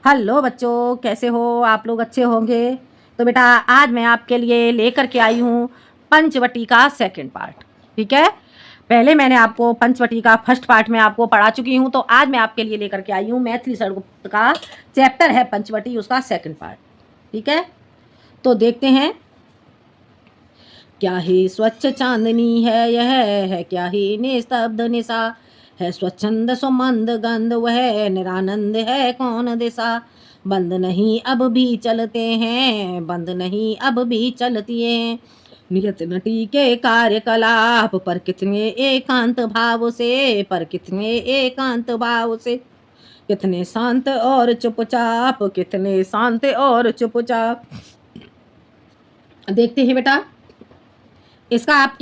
Hello बच्चों, कैसे हो आप लोग? अच्छे होंगे। तो बेटा आज मैं आपके लिए लेकर के आई हूँ पंचवटी का सेकंड पार्ट। ठीक है, पहले मैंने आपको पंचवटी का फर्स्ट पार्ट में आपको पढ़ा चुकी हूँ, तो आज मैं आपके लिए लेकर के आई हूँ मैथिली शरणगुप्त का चैप्टर है पंचवटी, उसका सेकंड पार्ट। ठीक है, तो देखते हैं। क्या ही स्वच्छ चांदनी है यह, है क्या ही निस्तब्ध निशा, है स्वच्छंद सुमंद गंध वह, निरानंद है कौन दिशा। बंद नहीं अब भी चलते हैं, बंद नहीं अब भी चलती हैं, नियत नटी के कार्यकलाप पर कितने एकांत भाव से, पर कितने एकांत भाव से, कितने शांत और चुपचाप, कितने शांत और चुपचाप। देखते हैं बेटा, इसका आप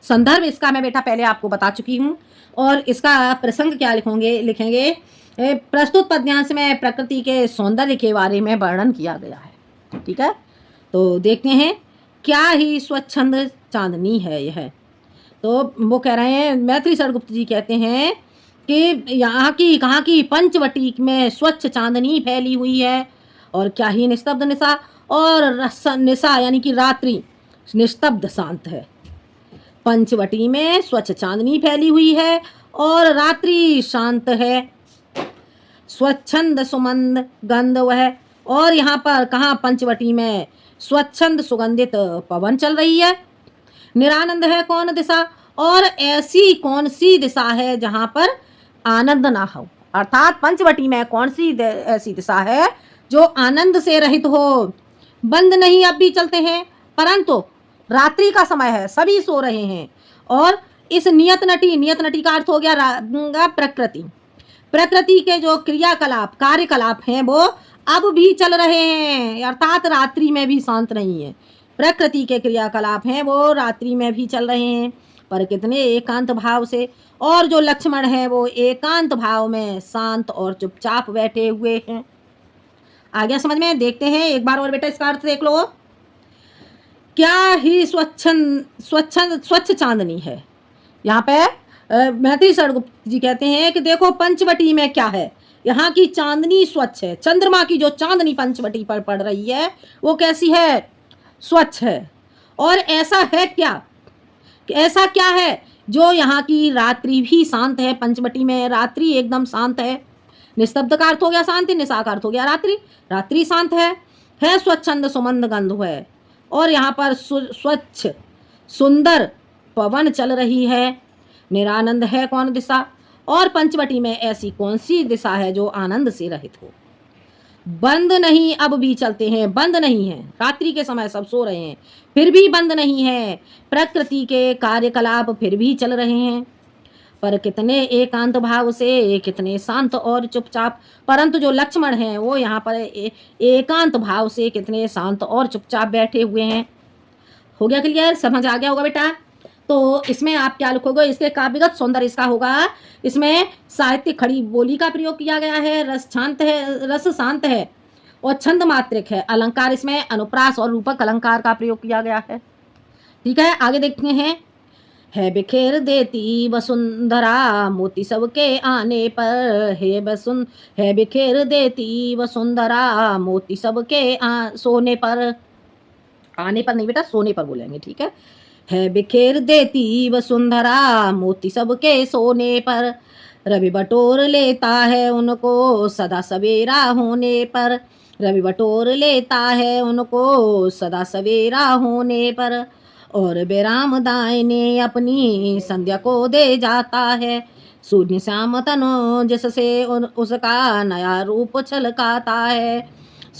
संदर्भ इसका मैं बेटा पहले आपको बता चुकी हूँ, और इसका प्रसंग क्या लिखेंगे प्रस्तुत पद्यांश में प्रकृति के सौंदर्य के बारे में वर्णन किया गया है। ठीक है, तो देखते हैं। क्या ही स्वच्छंद चांदनी है यह। तो वो कह रहे हैं, मैथिली शरणगुप्त जी कहते हैं कि यहाँ की कहाँ की पंचवटी में स्वच्छ चांदनी फैली हुई है, और क्या ही निस्तब्ध निशा, और निशा यानी कि रात्रि निस्तब्ध शांत है। पंचवटी में स्वच्छ चांदनी फैली हुई है और रात्रि शांत है। स्वच्छंद सुमंद गंध वह, और यहाँ पर कहाँ पंचवटी में स्वच्छंद सुगंधित पवन चल रही है। निरानंद है कौन दिशा, और ऐसी कौन सी दिशा है जहाँ पर आनंद ना हो। अर्थात पंचवटी में कौन सी ऐसी दिशा है जो आनंद से रहित हो। बंद नहीं अब भी चलते हैं, परंतु रात्रि का समय है, सभी सो रहे हैं। और इस नियत नटी का अर्थ हो गया प्रकृति। प्रकृति के जो क्रियाकलाप कार्यकलाप हैं वो अब भी चल रहे हैं, अर्थात रात्रि में भी शांत नहीं है। प्रकृति के क्रियाकलाप हैं वो रात्रि में भी चल रहे हैं, पर कितने एकांत भाव से। और जो लक्ष्मण हैं वो एकांत भाव में शांत और चुपचाप बैठे हुए हैं। आ गया समझ में? देखते हैं एक बार और बेटा, इसका अर्थ देख लो। क्या ही स्वच्छ चांदनी है। यहाँ पे मैथिली शरणगुप्त जी कहते हैं कि देखो पंचवटी में क्या है, यहाँ की चांदनी स्वच्छ है। चंद्रमा की जो चांदनी पंचवटी पर पड़ रही है वो कैसी है? स्वच्छ है। और ऐसा है क्या, ऐसा क्या है जो यहाँ की रात्रि भी शांत है। पंचवटी में रात्रि एकदम शांत है। निस्तब्ध का अर्थ हो गया शांति, निशा का अर्थ हो गया रात्रि। रात्रि शांत है स्वच्छंद सुमंद गंध है, और यहाँ पर स्वच्छ सुंदर पवन चल रही है। निरानंद है कौन दिशा, और पंचवटी में ऐसी कौन सी दिशा है जो आनंद से रहित हो। बंद नहीं अब भी चलते हैं, बंद नहीं है, रात्रि के समय सब सो रहे हैं फिर भी बंद नहीं है। प्रकृति के कार्यकलाप फिर भी चल रहे हैं, पर कितने एकांत भाव से, कितने शांत और चुपचाप। परंतु जो लक्ष्मण हैं वो यहाँ पर एकांत भाव से कितने शांत और चुपचाप बैठे हुए हैं। हो गया क्लियर? समझ आ गया होगा बेटा। तो इसमें आप क्या लिखोगे? इसके काव्यगत सौंदर्य इसका होगा, इसमें साहित्यिक खड़ी बोली का प्रयोग किया गया है, रस शांत है और छंद मात्रिक है। अलंकार इसमें अनुप्रास और रूपक अलंकार का प्रयोग किया गया है। ठीक है, आगे देखते हैं। है बिखेर देती वसुंधरा मोती सबके आने पर, है बिखेर देती वसुंधरा मोती सबके सोने पर। आने पर नहीं बेटा, सोने पर बोलेंगे। ठीक है बिखेर देती वसुंधरा मोती सबके सोने पर, रवि बटोर लेता है उनको सदा सवेरा होने पर, रवि बटोर लेता है उनको सदा सवेरा होने पर, और बेराम दायने अपनी संध्या को दे जाता है, शून्य श्याम तनु जिससे उसका नया रूप छलकाता है,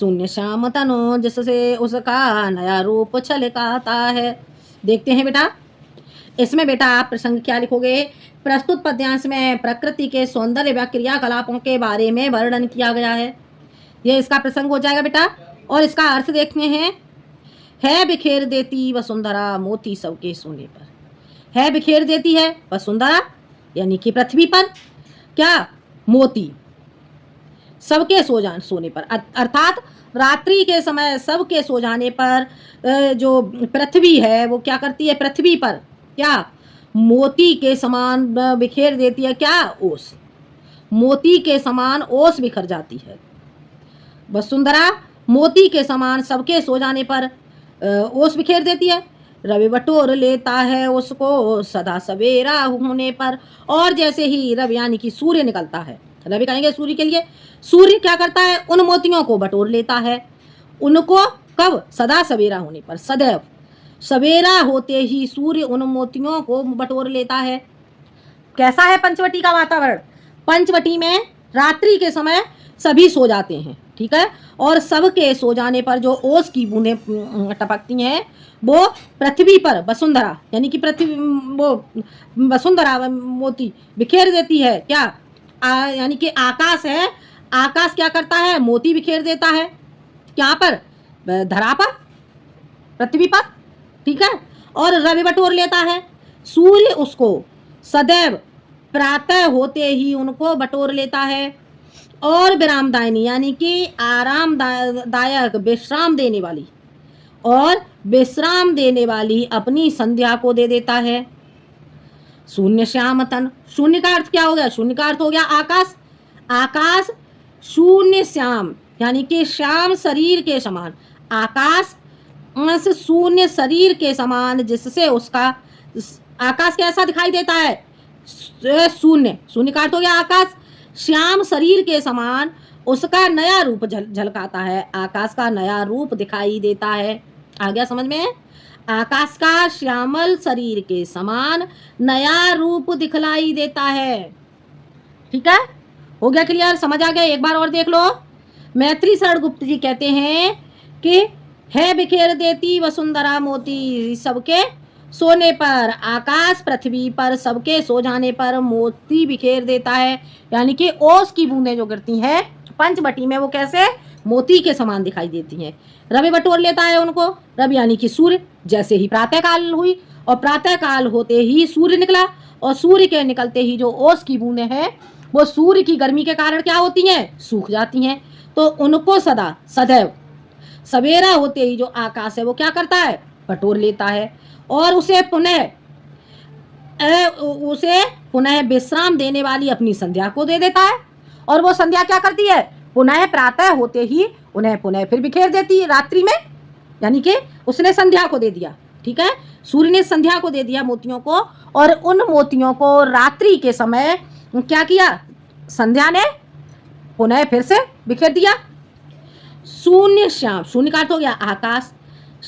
शून्य श्याम तनु जिससे उसका नया रूप छलकाता है। देखते हैं बेटा, इसमें बेटा आप प्रसंग क्या लिखोगे? प्रस्तुत पद्यांश में प्रकृति के सौंदर्य व क्रियाकलापों के बारे में वर्णन किया गया है, यह इसका प्रसंग हो जाएगा बेटा। और इसका अर्थ देखते हैं। है बिखेर देती वसुंधरा मोती सबके सोने पर। है बिखेर देती है वसुंधरा यानी कि पृथ्वी पर क्या? मोती सबके सोने पर, अर्थात रात्रि के समय सबके सो जाने पर जो पृथ्वी है वो क्या करती है? पृथ्वी पर क्या? मोती के समान बिखेर देती है। क्या? ओस। मोती के समान ओस बिखर जाती है। वसुंधरा मोती के समान सबके सो जाने पर ओस बिखेर देती है। रवि बटोर लेता है उसको सदा सवेरा होने पर। और जैसे ही रवि यानी कि सूर्य निकलता है, रवि कहेंगे सूर्य के लिए, सूर्य क्या करता है, उन मोतियों को बटोर लेता है। उनको कब, सदा सवेरा होने पर, सदैव सवेरा होते ही सूर्य उन मोतियों को बटोर लेता है। कैसा है पंचवटी का वातावरण? पंचवटी में रात्रि के समय सभी सो जाते हैं, ठीक है, और सबके सो जाने पर जो ओस की बूंदें टपकती हैं वो पृथ्वी पर वसुंधरा यानी कि पृथ्वी वो वसुंधरा मोती बिखेर देती है। क्या यानी कि आकाश है, आकाश क्या करता है, मोती बिखेर देता है। क्या पर, धरा पर, पृथ्वी पर, ठीक है, और रवि बटोर लेता है। सूर्य उसको सदैव प्रातः होते ही उनको बटोर लेता है। और विरामदायिनी यानी कि आरामदायक विश्राम देने वाली, और विश्राम देने वाली अपनी संध्या को दे देता है। शून्य श्याम तन, शून्य का अर्थ क्या हो गया, शून्य का अर्थ हो गया आकाश। आकाश शून्य श्याम यानी कि श्याम शरीर के समान, आकाश शून्य शरीर के समान, जिससे उसका आकाश कैसा दिखाई देता है, शून्य, शून्य का अर्थ हो गया आकाश। श्याम शरीर के समान उसका नया रूप झलकाता है, आकाश का नया रूप दिखाई देता है। आ गया समझ में? आकाश का श्यामल शरीर के समान नया रूप दिखलाई देता है। ठीक है, हो गया क्लियर, समझ आ गया? एक बार और देख लो। मैत्री शरण गुप्त जी कहते हैं कि है बिखेर देती वसुंधरा मोती सबके सोने पर, आकाश पृथ्वी पर सबके सो जाने पर मोती बिखेर देता है। यानी कि ओस की बूंदें जो गिरती हैं पंचवटी में वो कैसे मोती के समान दिखाई देती हैं। रवि बटोर लेता है उनको, रवि यानी कि सूर्य। जैसे ही प्रातः काल हुई और प्रातः काल होते ही सूर्य निकला, और सूर्य के निकलते ही जो ओस की बूंदें हैं वो सूर्य की गर्मी के कारण क्या होती हैं, सूख जाती हैं। तो उनको सदा सदैव सवेरा होते ही जो आकाश है वो क्या करता है, बटोर लेता है, और उसे पुनः विश्राम देने वाली अपनी संध्या को दे देता है। और वो संध्या क्या करती है, पुनः प्रातः होते ही उन्हें पुनः फिर बिखेर देती है रात्रि में। यानी कि उसने संध्या को दे दिया, ठीक है, सूर्य ने संध्या को दे दिया मोतियों को, और उन मोतियों को रात्रि के समय क्या किया, संध्या ने पुनः फिर से बिखेर दिया। शून्य श्याम, शून्य का अर्थ हो गया आकाश,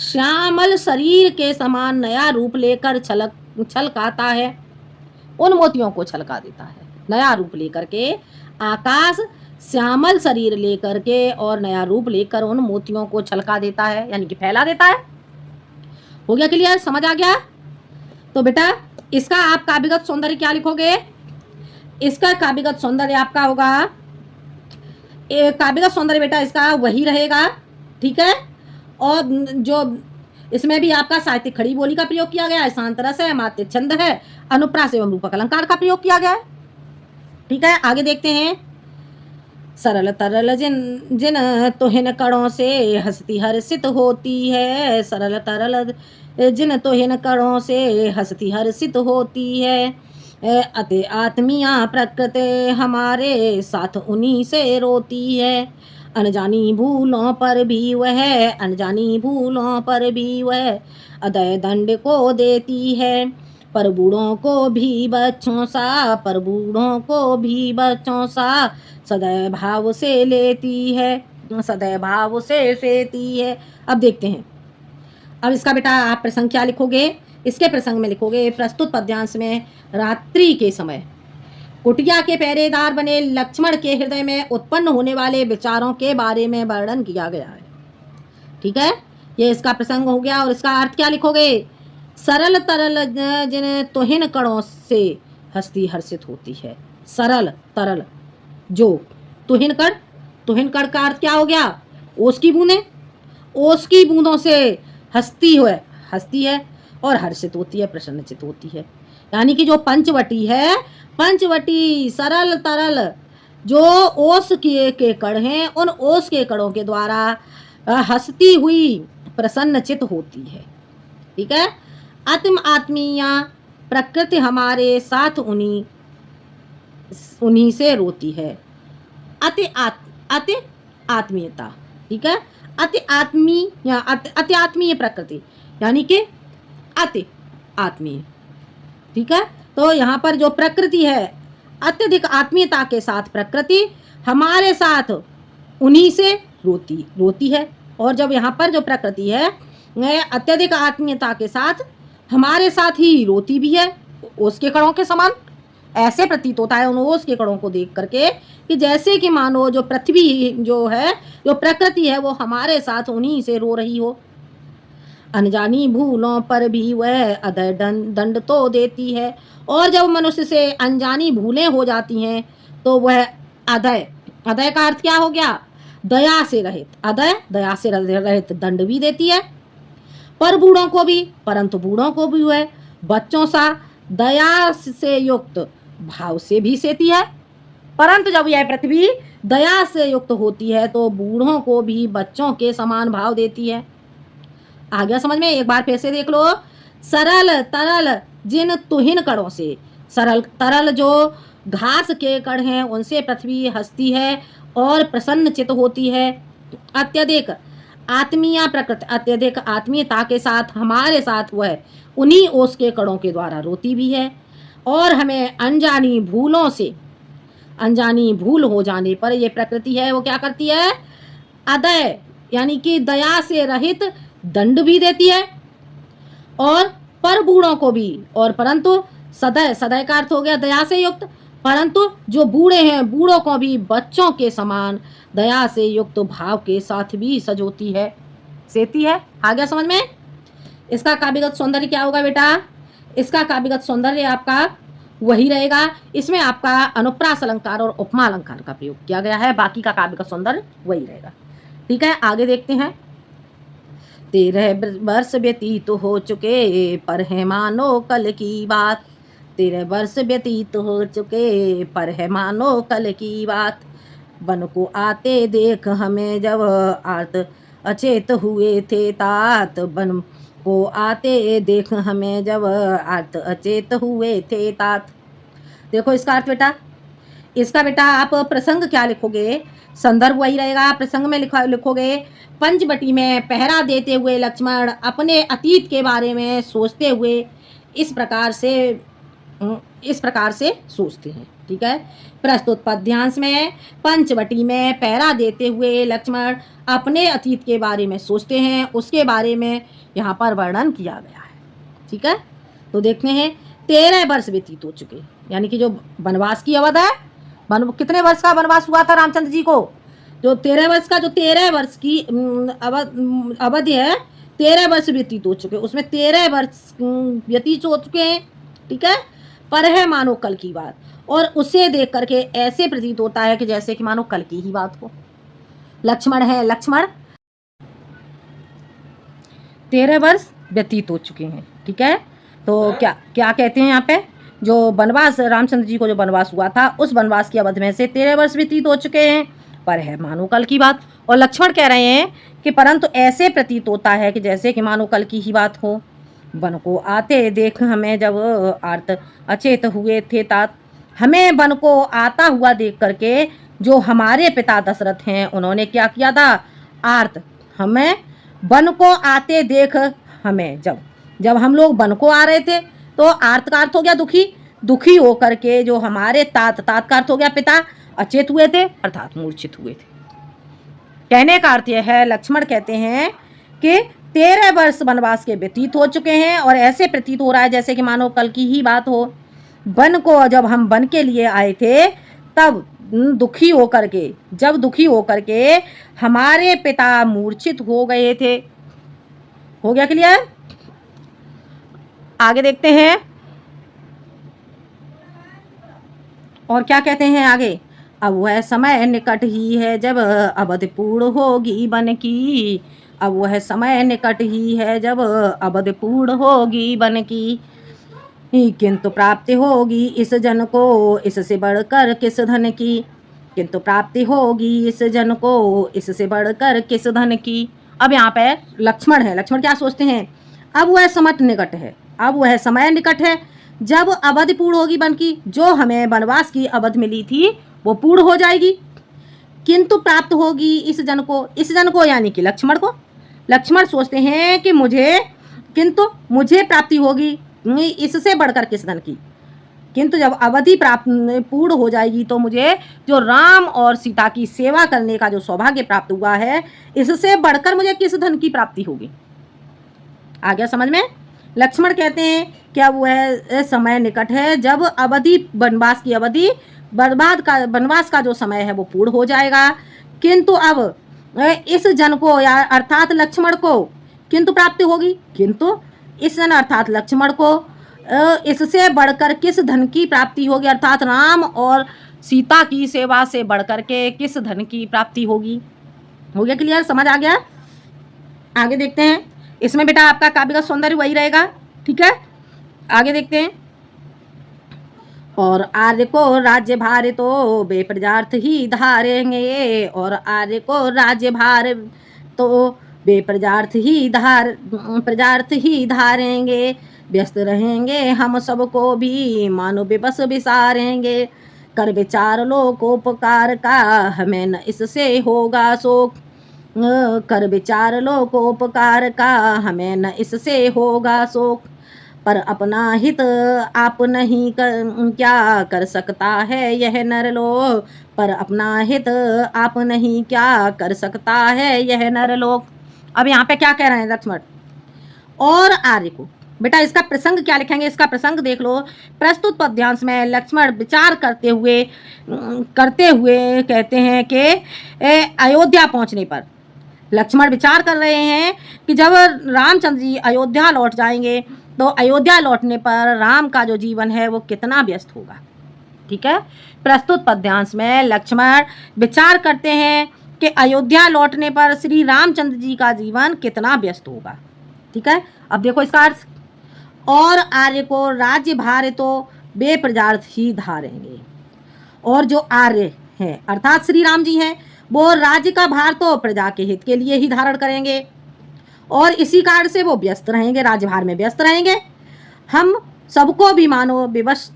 श्यामल शरीर के समान नया रूप लेकर छलकाता है, उन मोतियों को छलका देता है। नया रूप लेकर के आकाश श्यामल शरीर लेकर के और नया रूप लेकर उन मोतियों को छलका देता है, यानी कि फैला देता है। हो गया क्लियर, समझ आ गया? तो बेटा इसका आप काव्यगत सौंदर्य क्या लिखोगे? इसका काव्यगत सौंदर्य आपका होगा, काव्यगत सौंदर्य बेटा इसका वही रहेगा, ठीक है। और जो इसमें भी आपका साहित्यिक खड़ी बोली का प्रयोग किया गया है, शांत रस है, मात्य छंद है, अनुप्रास एवं रूपक अलंकार का प्रयोग किया गया है, ठीक है। आगे देखते हैं। सरल तरल जिन तुहिन कणों से हस्ती हर्षित होती है, सरल तरल जिन तुहिन कणों से हस्ती हर्षित होती है, अति आत्मिया प्रकृति हमारे साथ उन्हीं से रोती है, अनजानी भूलों पर भी वह, अनजानी भूलों पर भी वह अदय दंड को देती है, पर बूढ़ों को भी बच्चों सा, पर बूढ़ों को भी बच्चों सा सदैव भाव से लेती है, सदैव भाव से लेती है। अब देखते हैं, अब इसका बेटा आप प्रसंग क्या लिखोगे? इसके प्रसंग में लिखोगे, प्रस्तुत पद्यांश में रात्रि के समय कुटिया के पहरेदार बने लक्ष्मण के हृदय में उत्पन्न होने वाले विचारों के बारे में वर्णन किया गया है, ठीक है। ये इसका प्रसंग हो गया। और इसका अर्थ क्या लिखोगे? सरल तरल जिन तुहिन कणों से हस्ती हर्षित होती है, सरल तरल जो तुहिन कण, तुहिन कण का अर्थ क्या हो गया? ओस की बूंदें, ओस की बूंदों से हंसती है और हर्षित होती है, प्रसन्नचित होती है। यानी कि जो पंचवटी है, पंचवटी सरल तरल जो ओस के कण हैं, उन ओस के कणों के द्वारा हंसती हुई प्रसन्नचित होती है, ठीक है। आत्मीया प्रकृति हमारे साथ उन्हीं से रोती है, अति आत्मीयता, ठीक है। अति आत्मीय प्रकृति यानी कि अति आत्मीय, ठीक है। तो यहाँ पर जो प्रकृति है, अत्यधिक आत्मीयता के साथ प्रकृति हमारे साथ उन्हीं से रोती है। और जब यहाँ पर जो प्रकृति है अत्यधिक आत्मीयता के साथ हमारे साथ ही रोती भी है, ओस के कणों के समान। ऐसे प्रतीत होता है उन ओस के कणों को देख करके कि जैसे कि मानो जो पृथ्वी जो है, जो प्रकृति है, वो हमारे साथ उन्हीं से रो रही हो। अनजानी भूलों पर भी वह अदय दंड तो देती है। और जब मनुष्य से अनजानी भूलें हो जाती हैं तो वह अदय, अदय का अर्थ क्या हो गया? दया से रहित। अदय दया से रहित दंड भी देती है। पर बूढ़ों को भी, परंतु बूढ़ों को भी वह बच्चों सा दया से युक्त भाव से भी सेती है। परंतु जब यह पृथ्वी दया से युक्त होती है तो बूढ़ों को भी बच्चों के समान भाव देती है। आ गया समझ में? एक बार फिर से देख लो। सरल तरल जिन तुहिन कणों से, सरल तरल जो घास के कण हैं उनसे पृथ्वी हंसती है और प्रसन्न चित होती है। अत्यधिक आत्मीय प्रकृति, अत्यधिक आत्मीयता के साथ हमारे साथ वह उन्हीं ओस के कणों के द्वारा रोती भी है। और हमें अनजानी भूलों से, अनजानी भूल हो जाने पर ये प्रकृति है वो क्या करती है? अदय यानी कि दया से रहित दंड भी देती है। और पर बूढ़ों को भी, और परंतु सदय, सदय का अर्थ हो गया दया से युक्त, परंतु जो बूढ़े हैं बूढ़ों को भी बच्चों के समान दया से युक्त भाव के साथ भी सजोती है, सेती है। आ गया समझ में? इसका काव्यगत सौंदर्य क्या होगा बेटा? इसका काव्यगत सौंदर्य आपका वही रहेगा। इसमें आपका अनुप्रास अलंकार और उपमा अलंकार का प्रयोग किया गया है, बाकी का काव्यगत सौंदर्य वही रहेगा। ठीक है, आगे देखते हैं। 13 वर्ष व्यतीत हो चुके पर है मानो कल की बात। 13 वर्ष व्यतीत हो चुके पर है मानो कल की बात। वन को आते देख हमें जब आर्त अचेत हुए थे तात। वन को आते देख हमें जब आर्त अचेत हुए थे तात। देखो इसका अर्थ बेटा, इसका बेटा आप प्रसंग क्या लिखोगे? संदर्भ वही रहेगा। प्रसंग में लिखोगे पंचवटी में पहरा देते हुए लक्ष्मण अपने अतीत के बारे में सोचते हुए इस प्रकार से सोचते हैं। ठीक है, प्रस्तुत पद्यांश में पंचवटी में पहरा देते हुए लक्ष्मण अपने अतीत के बारे में सोचते हैं, उसके बारे में यहाँ पर वर्णन किया गया है। ठीक है, तो देखते हैं 13 वर्ष व्यतीत हो चुके, यानी कि जो वनवास की अवध है, कितने वर्ष का वनवास हुआ था रामचंद्र जी को? जो 13 वर्ष का, जो 13 वर्ष की अवधि है, 13 वर्ष व्यतीत हो चुके, उसमें 13 वर्ष व्यतीत हो चुके हैं। ठीक है, पर है मानो कल की बात, और उसे देख करके ऐसे प्रतीत होता है कि जैसे कि मानो कल की ही बात हो। लक्ष्मण है, लक्ष्मण 13 वर्ष व्यतीत हो चुके हैं। ठीक है, तो क्या क्या कहते हैं यहाँ पे? जो वनवास, रामचंद्र जी को जो वनवास हुआ था उस वनवास की अवधि में से 13 वर्ष व्यतीत हो चुके हैं, पर है मानो कल की बात। और लक्ष्मण कह रहे हैं कि परंतु ऐसे प्रतीत होता है कि जैसे कि मानो कल की ही बात हो। वन को आते देख हमें जब आर्त अचेत हुए थे तात। हमें वन को आता हुआ देख करके जो हमारे पिता दशरथ हैं उन्होंने क्या किया था? आर्त, हमें वन को आते देख हमें जब हम लोग वन को आ रहे थे तो आर्त का अर्थ हो गया दुखी, दुखी होकर के जो हमारे तात का अर्थ हो गया पिता, अचेत हुए थे अर्थात मूर्छित हुए थे। कहने का अर्थ यह है, लक्ष्मण कहते हैं कि 13 वर्ष वनवास के व्यतीत हो चुके हैं और ऐसे प्रतीत हो रहा है जैसे कि मानो कल की ही बात हो। वन को जब हम वन के लिए आए थे तब दुखी होकर के हमारे पिता मूर्छित हो गए थे। हो गया क्लियर? आगे देखते हैं और क्या कहते हैं आगे। अब वह समय निकट ही है जब अवधि पूर्ण होगी वन की। अब वह समय निकट ही है जब अवधि पूर्ण होगी वन की। किंतु प्राप्ति होगी इस जन को इससे बढ़कर किस धन की। किंतु प्राप्ति होगी इस जन को इससे बढ़कर किस धन की। अब यहाँ पे लक्ष्मण है, लक्ष्मण क्या सोचते हैं? अब वह समय निकट है, अब वह समय निकट है जब अवधि पूर्ण होगी वन की। जो हमें वनवास की अवधि मिली थी वो पूर्ण हो जाएगी, किंतु प्राप्त होगी इस जन को यानी कि लक्ष्मण को। लक्ष्मण सोचते हैं कि किंतु मुझे प्राप्ति होगी इससे बढ़कर किस धन की, किंतु जब अवधि प्राप्त पूर्ण हो जाएगी तो मुझे जो राम और सीता की सेवा करने का जो सौभाग्य प्राप्त हुआ है, इससे बढ़कर मुझे किस धन की प्राप्ति होगी। आ गया समझ में। लक्ष्मण कहते हैं क्या वह समय निकट है जब अवधि वनवास की अवधि वनवास का जो समय है वो पूर्ण हो जाएगा, किंतु अब इस जन को या अर्थात लक्ष्मण को किंतु प्राप्ति होगी, किंतु इस जन अर्थात लक्ष्मण को इससे बढ़कर किस धन की प्राप्ति होगी, अर्थात राम और सीता की सेवा से बढ़कर के किस धन की प्राप्ति होगी। हो गया क्लियर, समझ आ गया। आगे देखते हैं, इसमें बेटा आपका काव्य का सौंदर्य वही रहेगा, ठीक है। आगे देखते हैं, और आर्य को राज्य भार तो वे प्रजार्थ ही धारेंगे, और आर्य को राज्य भार तो वे प्रजार्थ ही धारेंगे, व्यस्त रहेंगे हम सबको भी मानो बेबस बिसारेंगे, कर विचार लोकोपकार का हमें न इससे होगा शोक, कर विचार लोकोपकार का हमें न इससे होगा शोक, पर अपना हित आप नहीं क्या कर सकता है यह नरलोक, पर अपना हित आप नहीं क्या कर सकता है यह नरलोक। अब यहाँ पे क्या कह रहे हैं लक्ष्मण और आर्य को, बेटा इसका प्रसंग क्या लिखेंगे, इसका प्रसंग देख लो। प्रस्तुत पद्यांश में लक्ष्मण विचार करते हुए कहते हैं कि अयोध्या पहुंचने पर लक्ष्मण विचार कर रहे हैं कि जब रामचंद्र जी अयोध्या लौट जाएंगे तो अयोध्या लौटने पर राम का जो जीवन है वो कितना व्यस्त होगा, ठीक है। प्रस्तुत पद्यांश में लक्ष्मण विचार करते हैं कि अयोध्या लौटने पर श्री रामचंद्र जी का जीवन कितना व्यस्त होगा, ठीक है। अब देखो इसका अर्थ, और आर्य को राज्य भार तो वे प्रजार्थ ही धारेंगे, और जो आर्य हैं अर्थात श्री राम जी हैं वो राज्य का भार तो प्रजा के हित के लिए ही धारण करेंगे, और इसी कारण से वो व्यस्त रहेंगे, राज्यभार में व्यस्त रहेंगे। हम सबको भी मानो विवश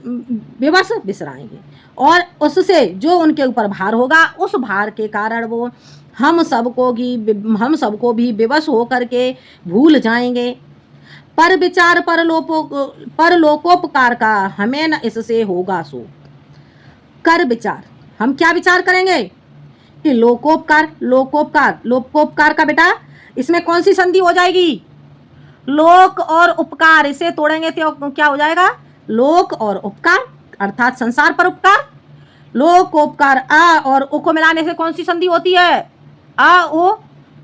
बिसराएंगे, और उससे जो उनके ऊपर भार होगा उस भार के कारण वो हम सबको भी विवश होकर के भूल जाएंगे। पर विचार पर लोकोपकार का हमें न इससे होगा सो। कर विचार, हम क्या विचार करेंगे कि लोकोपकार का बेटा इसमें कौन सी संधि हो जाएगी, लोक और उपकार, इसे तोड़ेंगे तो क्या हो जाएगा, लोक और उपकार अर्थात संसार पर उपकार। लोकोपकार आ और ओ को मिलाने से कौन सी संधि होती है, आ ओ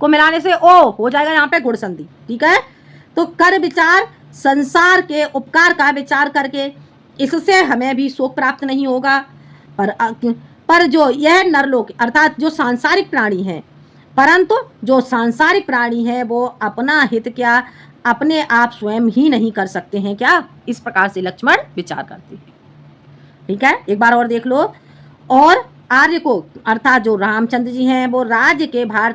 को मिलाने से ओ हो जाएगा यहाँ पे गुण संधि, ठीक है। तो कर विचार संसार के उपकार का विचार करके इससे हमें भी शोक प्राप्त नहीं होगा, पर जो यह नरलोक अर्थात जो सांसारिक प्राणी हैं, परंतु जो सांसारिक प्राणी है वो अपना हित क्या अपने आप स्वयं ही नहीं कर सकते हैं क्या, इस प्रकार से लक्ष्मण विचार करते हैं, ठीक है। एक बार और देख लो, और आर्य को अर्थात जो रामचंद्र जी हैं वो राज्य के भार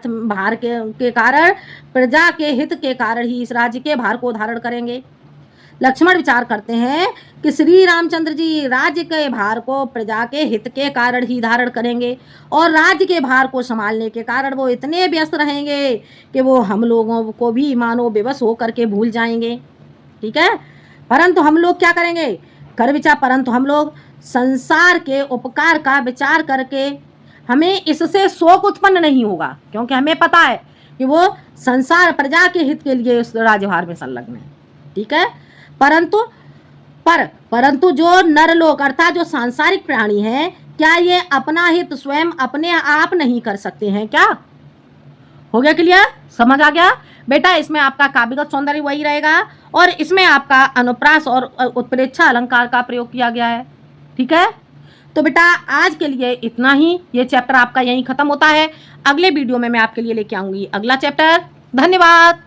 के कारण प्रजा के हित के कारण ही इस राज्य के भार को धारण करेंगे। लक्ष्मण विचार करते हैं कि श्री रामचंद्र जी राज्य के भार को प्रजा के हित के कारण ही धारण करेंगे, और राज्य के भार को संभालने के कारण वो इतने व्यस्त रहेंगे कि वो हम लोगों को भी मानो बेबस होकर के भूल जाएंगे, ठीक है। परंतु हम लोग क्या करेंगे, कर विचार, परंतु हम लोग संसार के उपकार का विचार करके हमें इससे शोक उत्पन्न नहीं होगा, क्योंकि हमें पता है कि वो संसार प्रजा के हित के लिए उस राज्यभार में संलग्न है, ठीक है। परंतु जो नरलोक अर्थात जो सांसारिक प्राणी हैं, क्या ये अपना हित स्वयं अपने आप नहीं कर सकते हैं क्या। हो गया क्लियर, समझ आ गया बेटा। इसमें आपका काव्यगत सौंदर्य वही रहेगा, और इसमें आपका अनुप्रास और उत्प्रेक्षा अलंकार का प्रयोग किया गया है, ठीक है। तो बेटा आज के लिए इतना ही, ये चैप्टर आपका यहीं खत्म होता है। अगले वीडियो में मैं आपके लिए लेके आऊंगी अगला चैप्टर। धन्यवाद।